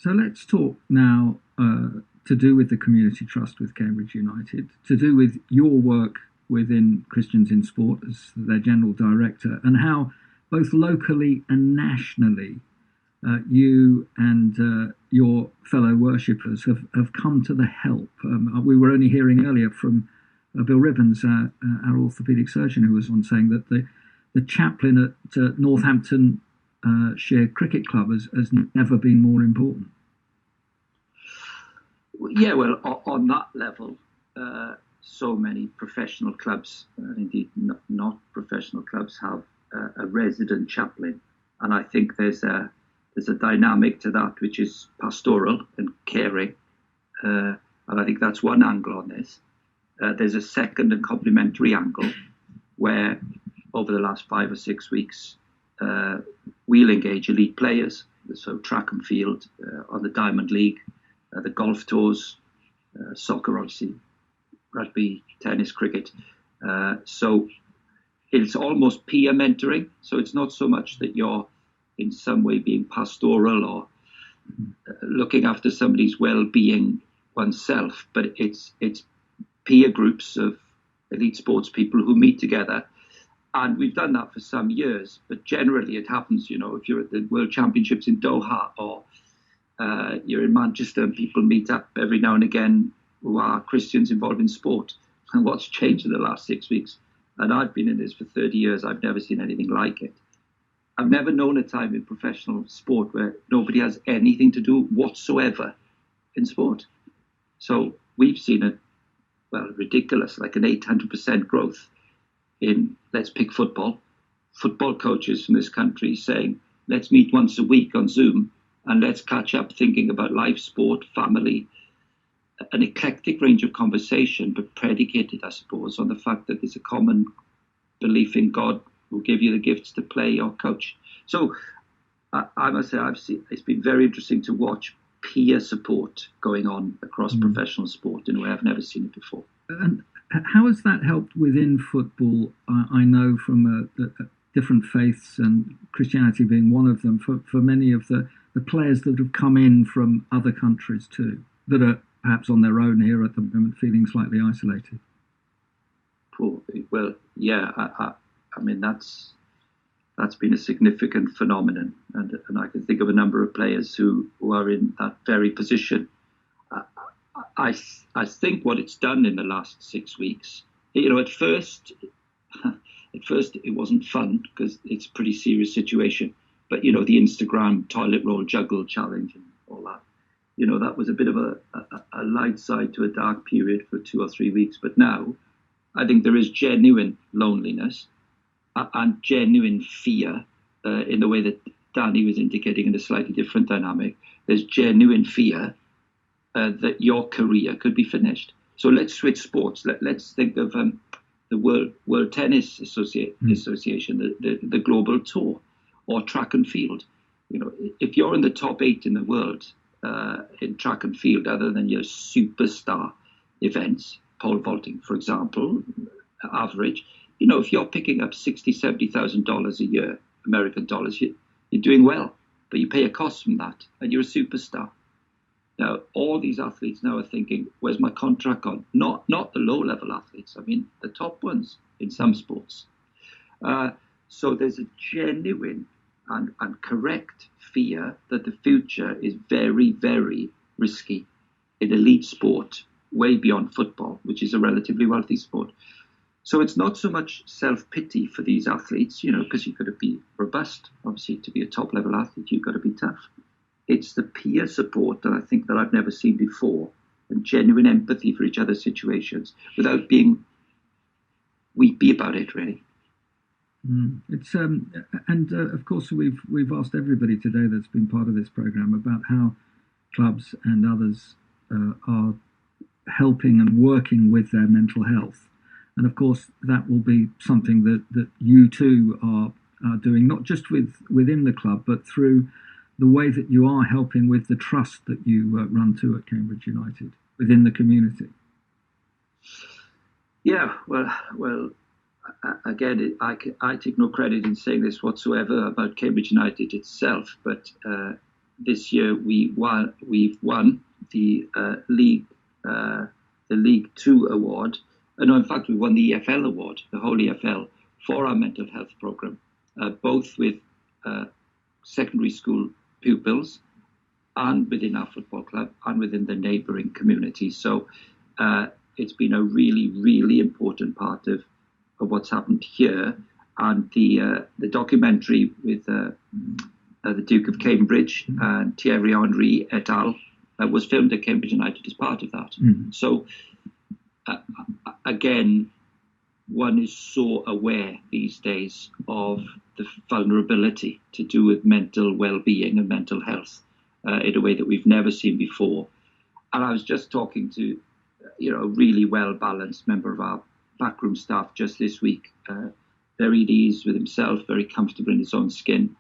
So let's talk now to do with the community trust with Cambridge United, to do with your work within Christians in Sport as their general director, and how both locally and nationally you and your fellow worshippers have come to the help. We were only hearing earlier from Bill Ribbons, our orthopaedic surgeon, who was on saying that the chaplain at Northampton Shire Cricket Club has never been more important. Yeah, well, on that level, so many professional clubs, indeed not professional clubs, have a resident chaplain, and I think there's a dynamic to that which is pastoral and caring, and I think that's one angle on this. There's a second and complementary angle where over the last 5 or 6 weeks we'll engage elite players, so track and field on the Diamond League, the golf tours, soccer obviously, rugby, tennis, cricket. So it's almost peer mentoring. So it's not so much that you're in some way being pastoral or looking after somebody's well-being oneself, but it's peer groups of elite sports people who meet together. And we've done that for some years, but generally it happens, if you're at the World Championships in Doha or you're in Manchester and people meet up every now and again who are Christians involved in sport. And what's changed in the last 6 weeks? And I've been in this for 30 years. I've never seen anything like it. I've never known a time in professional sport where nobody has anything to do whatsoever in sport. So we've seen ridiculous, like an 800% growth in, let's pick football coaches from this country saying, let's meet once a week on Zoom and let's catch up thinking about life, sport, family, an eclectic range of conversation, but predicated, I suppose, on the fact that there's a common belief in God who gave you the gifts to play or coach. So I must say, it's been very interesting to watch peer support going on across professional sport in a way I've never seen it before. And how has that helped within football? I know from different faiths, and Christianity being one of them, for many of the players that have come in from other countries too, that are perhaps on their own here at the moment, feeling slightly isolated. Well, yeah, I mean, that's been a significant phenomenon, and I can think of a number of players who are in that very position. I think what it's done in the last 6 weeks, at first it wasn't fun because it's a pretty serious situation. But, the Instagram toilet roll juggle challenge and all that, that was a bit of a light side to a dark period for 2 or 3 weeks. But now I think there is genuine loneliness and genuine fear in the way that Danny was indicating in a slightly different dynamic. There's genuine fear that your career could be finished. So let's switch sports. Let's think of the World Tennis Association, the global tour, or track and field. If you're in the top 8 in the world in track and field, other than your superstar events, pole vaulting, for example, average, if you're picking up $60,000-$70,000 a year, American dollars, you're doing well, but you pay a cost from that, and you're a superstar. Now, all these athletes now are thinking, where's my contract gone? Not the low-level athletes. I mean, the top ones in some sports. So there's a genuine and correct fear that the future is very, very risky in elite sport, way beyond football, which is a relatively wealthy sport. So it's not so much self-pity for these athletes, because you've got to be robust. Obviously, to be a top-level athlete, you've got to be tough. It's the peer support that I think that I've never seen before, and genuine empathy for each other's situations without being weepy about it, really. It's of course we've asked everybody today that's been part of this program about how clubs and others are helping and working with their mental health, and of course that will be something that you too are doing, not just within the club, but through the way that you are helping with the trust that you run to at Cambridge United within the community. Yeah, well. Again, I take no credit in saying this whatsoever about Cambridge United itself, but this year we've won the League Two award. No, in fact, we won the EFL award, the whole EFL, for our mental health program, both with secondary school pupils and within our football club and within the neighbouring community. So it's been a really, really important part of what's happened here. And the documentary with the Duke of Cambridge and Thierry Henry et al. Was filmed at Cambridge United as part of that. Mm-hmm. So again, one is so aware these days of the vulnerability to do with mental well-being and mental health in a way that we've never seen before. And I was just talking to, a really well-balanced member of our backroom staff just this week, very at ease with himself, very comfortable in his own skin,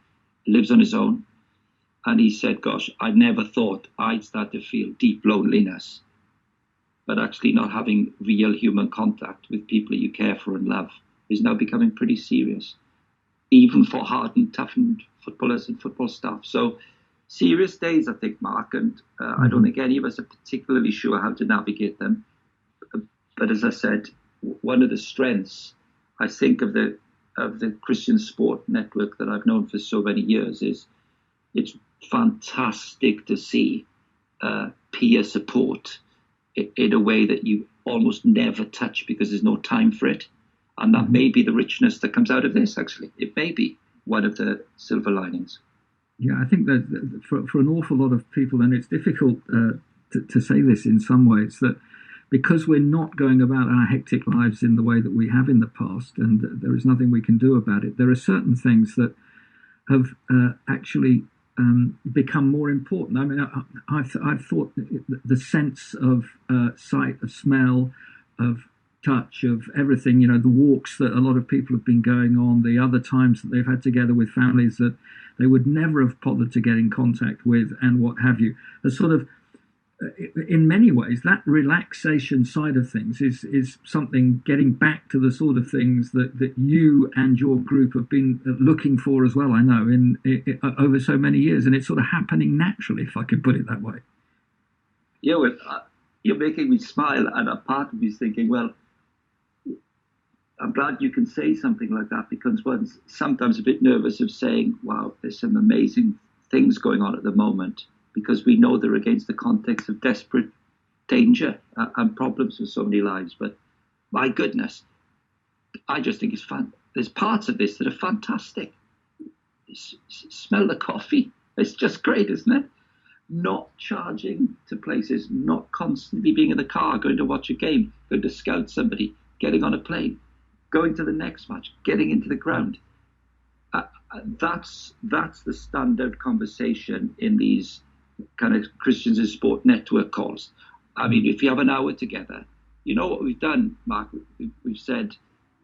lives on his own. And he said, gosh, I never thought I'd start to feel deep loneliness, but actually not having real human contact with people you care for and love is now becoming pretty serious, even for hardened, toughened footballers and football staff. So serious days, I think, Mark, and I don't think any of us are particularly sure how to navigate them. But as I said, one of the strengths, I think, of the Christian Sport Network that I've known for so many years is it's fantastic to see peer support in a way that you almost never touch because there's no time for it. And that may be the richness that comes out of this, actually. It may be one of the silver linings. Yeah, I think that for an awful lot of people, and it's difficult to say this in some ways, that because we're not going about our hectic lives in the way that we have in the past, and there is nothing we can do about it, there are certain things that have actually become more important. I mean, I've thought the sense of sight, of smell, of touch, of everything, the walks that a lot of people have been going on, the other times that they've had together with families that they would never have bothered to get in contact with, and what have you, has sort of, in many ways, that relaxation side of things is something getting back to the sort of things that you and your group have been looking for as well, I know, in over so many years. And it's sort of happening naturally, if I could put it that way. Yeah, well, you're making me smile. And a part of me is thinking, well, I'm glad you can say something like that, because one's sometimes a bit nervous of saying, wow, there's some amazing things going on at the moment, because we know they're against the context of desperate danger and problems for so many lives. But my goodness, I just think it's fun. There's parts of this that are fantastic. Smell the coffee. It's just great, isn't it? Not charging to places, not constantly being in the car, going to watch a game, going to scout somebody, getting on a plane, going to the next match, getting into the ground. That's the standard conversation in these kind of Christians in Sport network calls. I mean, if you have an hour together, you know what we've done, Mark? We've said,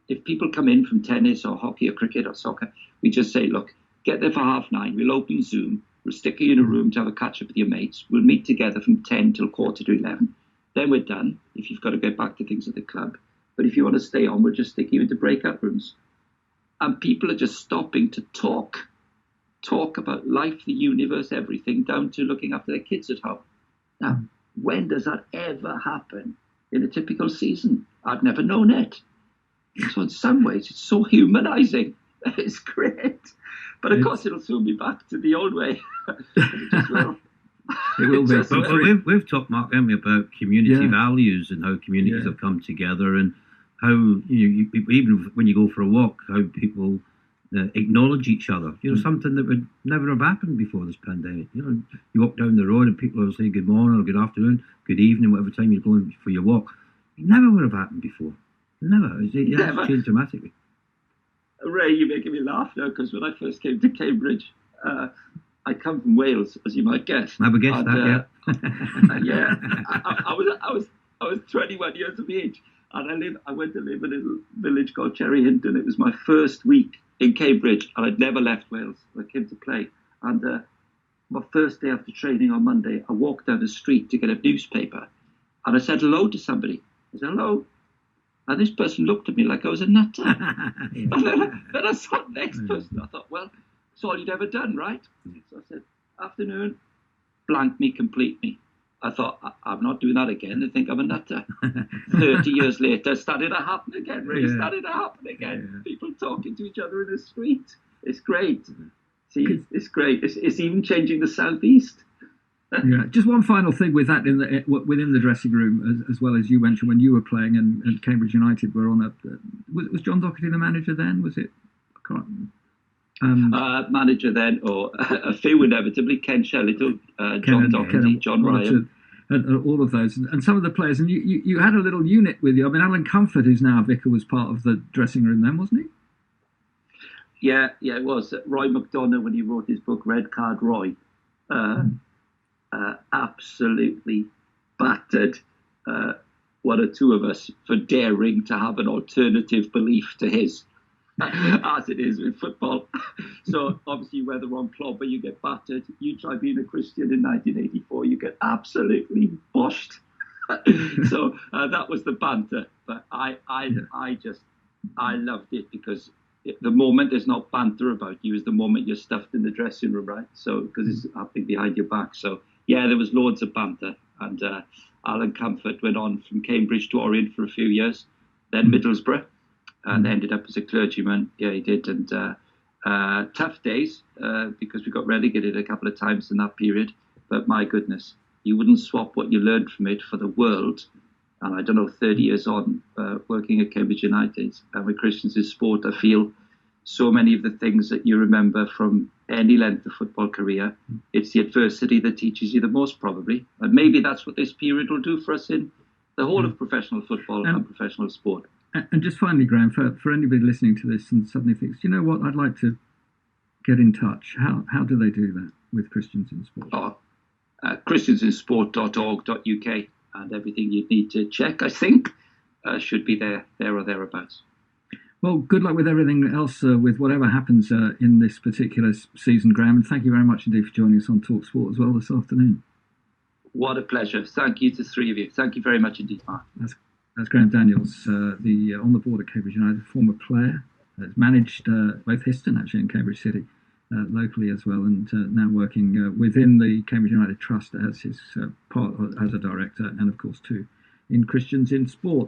if people come in from tennis or hockey or cricket or soccer, we just say, look, get there for 9:30. We'll open Zoom. We'll stick you in a room to have a catch up with your mates. We'll meet together from 10 till 11:15. Then we're done, if you've got to get back to things at the club. But if you want to stay on, we'll just stick you into breakout rooms. And people are just stopping to talk about life, the universe, everything, down to looking after their kids at home. Now, when does that ever happen in a typical season? I've never known it. So in some ways, it's so humanizing. It's great. But of course, it'll soon be back to the old way. It just will. It will be. But we've talked, Mark, haven't we, about community values and how communities have come together, and how even when you go for a walk, how people acknowledge each other. Something that would never have happened before this pandemic. You walk down the road and people will say good morning or good afternoon, good evening, whatever time you're going for your walk. It never would have happened before. Never. It has changed dramatically. Ray, you're making me laugh now, because when I first came to Cambridge, I come from Wales, as you might guess. I would guess that, yeah. I was 21 years of age, and I went to live in a little village called Cherry Hinton. It was my first week in Cambridge, and I'd never left Wales. I came to play, and my first day after training on Monday, I walked down the street to get a newspaper, and I said hello to somebody. I said hello. And this person looked at me like I was a nutter. And then I saw the next person. I thought, well, it's all you'd ever done, right? So I said, afternoon. blanked me completely. I thought, I'm not doing that again. They think I'm a nutter. 30 years later, started to happen again. Started to happen again. Yeah. People talking to each other in the street. It's great. See, it's great. It's even changing the southeast. Yeah. Just one final thing with that within the dressing room, as well as you mentioned when you were playing and Cambridge United were on was John Doherty the manager then? Was it? I can't. Manager then, or a few inevitably, Ken Shellittle, John Doherty, John Ryan. And all of those, and some of the players, and you had a little unit with you. I mean, Alan Comfort, who's now a vicar, was part of the dressing room then, wasn't he? Yeah, it was. Roy McDonough, when he wrote his book Red Card Roy, absolutely battered one or two of us for daring to have an alternative belief to his. As it is with football. So obviously, whether on clobber, you get battered. You try being a Christian in 1984, you get absolutely boshed. So that was the banter. But I loved it because the moment there's not banter about you is the moment you're stuffed in the dressing room, right? So because it's happening behind your back. So yeah, there was loads of banter. And Alan Comfort went on from Cambridge to Orient for a few years, then Middlesbrough. And ended up as a clergyman. Yeah, he did. And tough days because we got relegated a couple of times in that period. But my goodness, you wouldn't swap what you learned from it for the world. And I don't know, 30 years on, working at Cambridge United and with Christians in Sport, I feel so many of the things that you remember from any length of football career, it's the adversity that teaches you the most, probably. And maybe that's what this period will do for us in the whole of professional football and professional sport. And just finally, Graham, for anybody listening to this and suddenly thinks, you know what, I'd like to get in touch. How do they do that with Christians in Sport? Christiansinsport.org.uk, and everything you'd need to check, I think, should be there or thereabouts. Well, good luck with everything else, with whatever happens in this particular season, Graham. And thank you very much indeed for joining us on TalkSport as well this afternoon. What a pleasure. Thank you to three of you. Thank you very much indeed, Mark. That's Graham Daniels, the on the board at Cambridge United, former player, has managed both Histon actually and Cambridge City locally as well, and now working within the Cambridge United Trust as his part as a director, and of course too in Christians in Sport.